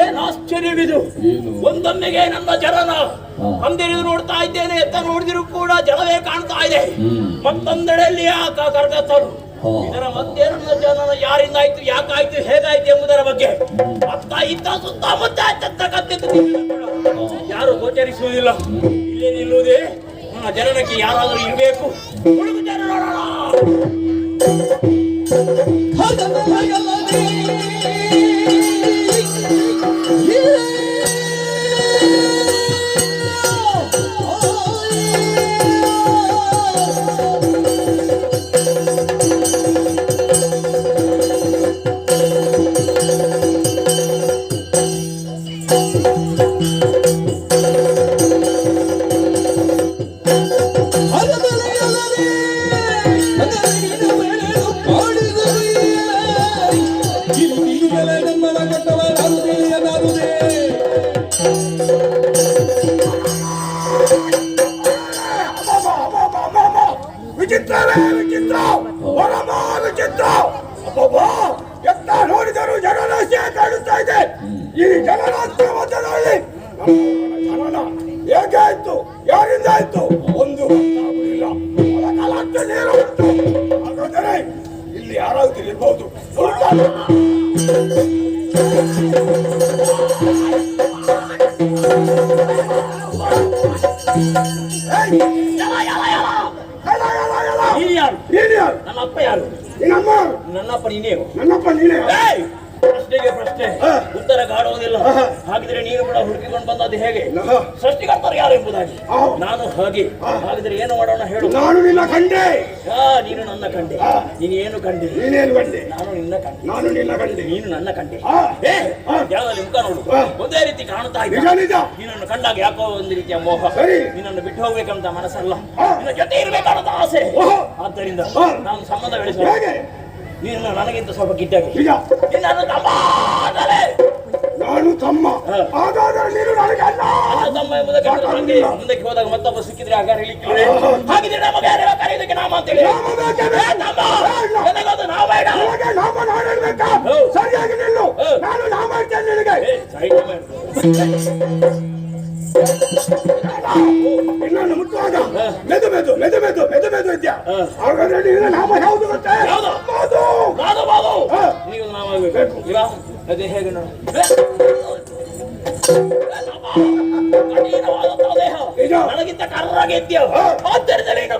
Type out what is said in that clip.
ಏನ್ ಆಶ್ಚರ್ಯವಿದು! ಒಂದೊಮ್ಮೆಗೆ ನನ್ನ ಜನನ ಅಂದಿರಿದು ನೋಡ್ತಾ ಇದ್ದೇನೆ. ಎತ್ತ ನೋಡಿದ್ರು ಕೂಡ ಜಲವೇ ಕಾಣ್ತಾ ಇದೆ. ಮತ್ತೊಂದೆಡೆಯಲ್ಲಿ ಕರ್ಕತ್ತರು. ಇದರ ಮಧ್ಯೆ ನನ್ನ ಜನನ ಯಾರಿಂದ ಆಯ್ತು, ಯಾಕಾಯ್ತು, ಹೇಗಾಯ್ತು ಎಂಬುದರ ಬಗ್ಗೆ ಅತ್ತ ಇತ್ತ ಸುತ್ತಮುತ್ತ ಯಾರು ಗೋಚರಿಸುವುದಿಲ್ಲ. ಇಲ್ಲೇ ನಿಲ್ಲುವುದೇ ನನ್ನ ಜನನಕ್ಕೆ ಯಾರಾದರೂ ಇರಬೇಕು. ಎತ್ತ ನೋಡಿದರು ಜನರಾಶಿಯ ಕಾಣಿಸ್ತಾ ಇದೆ. ಈ ಜನರಾಶಿಯ ಮಧ್ಯದಲ್ಲಿ ಜನನ ಹೇಗೆ ಆಯ್ತು, ಯಾರಿಂದ ಆಯ್ತು ಒಂದು ಗೊತ್ತಾಗುವುದಿಲ್ಲ. ನೀರು ಹಾಗಾದರೆ ಇಲ್ಲಿ ಯಾರಾದ್ರೂ ಇರ್ಬಹುದು. ನನ್ನ ಅಪ್ಪ ಯಾರು? ನನ್ನಪ್ಪ ನೀನೇ. ನನ್ನಪ್ಪ ನೀನೇ. ಪ್ರಶ್ನೆಗೆ ಪ್ರಶ್ನೆ ಉತ್ತರ ಕಾಡುವುದಿಲ್ಲ. ಹಾಗಿದ್ರೆ ನೀನು ಕೂಡ ಹುಡುಕಿಕೊಂಡು ಬಂದದ್ದು ಹೇಗೆ? ಸೃಷ್ಟಿಕರ್ತರು ಯಾರು ಎಂಬುದಾಗಿ ನಾನು ಹಾಗೆ. ಹಾಗಿದ್ರೆ ಏನು ಮಾಡೋಣ ಹೇಳು? ನಾನು ನಿನ್ನ ಕಂಡೆ. ನೀನು ನನ್ನ ಕಂಡೆ. ನೀನು ಏನು ಕಂಡೆ? ನೀನೇನು ಕಂಡೆ? ನಾನು ನಿನ್ನ ಕಂಡೆ. ನಾನು ನಿನ್ನ ಕಂಡೆ. ನೀನು ನನ್ನ ಕಂಡೆ. ಯಾವ್ದಲ್ಲಿ ಮುಖ ನೋಡು ಒಂದೇ ರೀತಿ ಕಾಣುತ್ತಾ ಇದ್ದ. ನಿನ್ನನ್ನು ಕಂಡಾಗ ಯಾಕೋ ಒಂದು ರೀತಿಯ ಮೋಹ. ನಿನ್ನನ್ನು ಬಿಟ್ಟು ಹೋಗ್ಬೇಕಂತ ಮನಸ್ಸಲ್ಲ, ನಿನ್ನ ಜೊತೆ ಇರ್ಬೇಕಂತ ಆಸೆ. ಆದ್ದರಿಂದ ನಾನು ಸಂಬಂಧ ಬೆಳೆಸುವ. ನೀನು ನನಗಿಂತ ಸ್ವಲ್ಪ ಗಿಡ್ಡಾಗಿ. ನಾನು ತಮ್ಮ. ತಮ್ಮ ಎಂಬುದಕ್ಕೆ ಮುಂದಕ್ಕೆ ಹೋದಾಗ ಮತ್ತೊಬ್ಬ ಸಿಕ್ಕಿದ್ರೆ ಆಗ ಹೇಳಿಕ್ಕಿದ್ರೆ ಹಾಗಿದ್ರೆ ನಮಗೆ ಕರೆಯೋದಕ್ಕೆ ನಾಮ ಅಂತೇಳಿ ಸರಿಯಾಗಿ ನಿಲ್ಲು. ನಾನು ನಾಮ ಹೇಳ್ತೇನೆ ನಿನಗೆ. ಇನ್ನೊಂದು ಮುಟ್ಟುವಾಗ ಮೆದು ಮೆದು ಮೆದು ಮೆದು ಮೆದು ಮೆದು ಇದ್ಯಾ? ಹಾಗಾದ್ರೆ ನೀನು ನಾಮ ಯಾವುದು ಗೊತ್ತೇ? ನೀವು ನಾಮ ಆಗಬೇಕು. ಅದೇ ಹೇಗೆ ನೋಡು, ಕಠಿಣವಾದಂತಹ ದೇಹ ನನಗಿಂತ ಕರ್ರಾಗಿ ಇದ್ಯೋ. ಆದ್ದರಿಂದ ನೀನು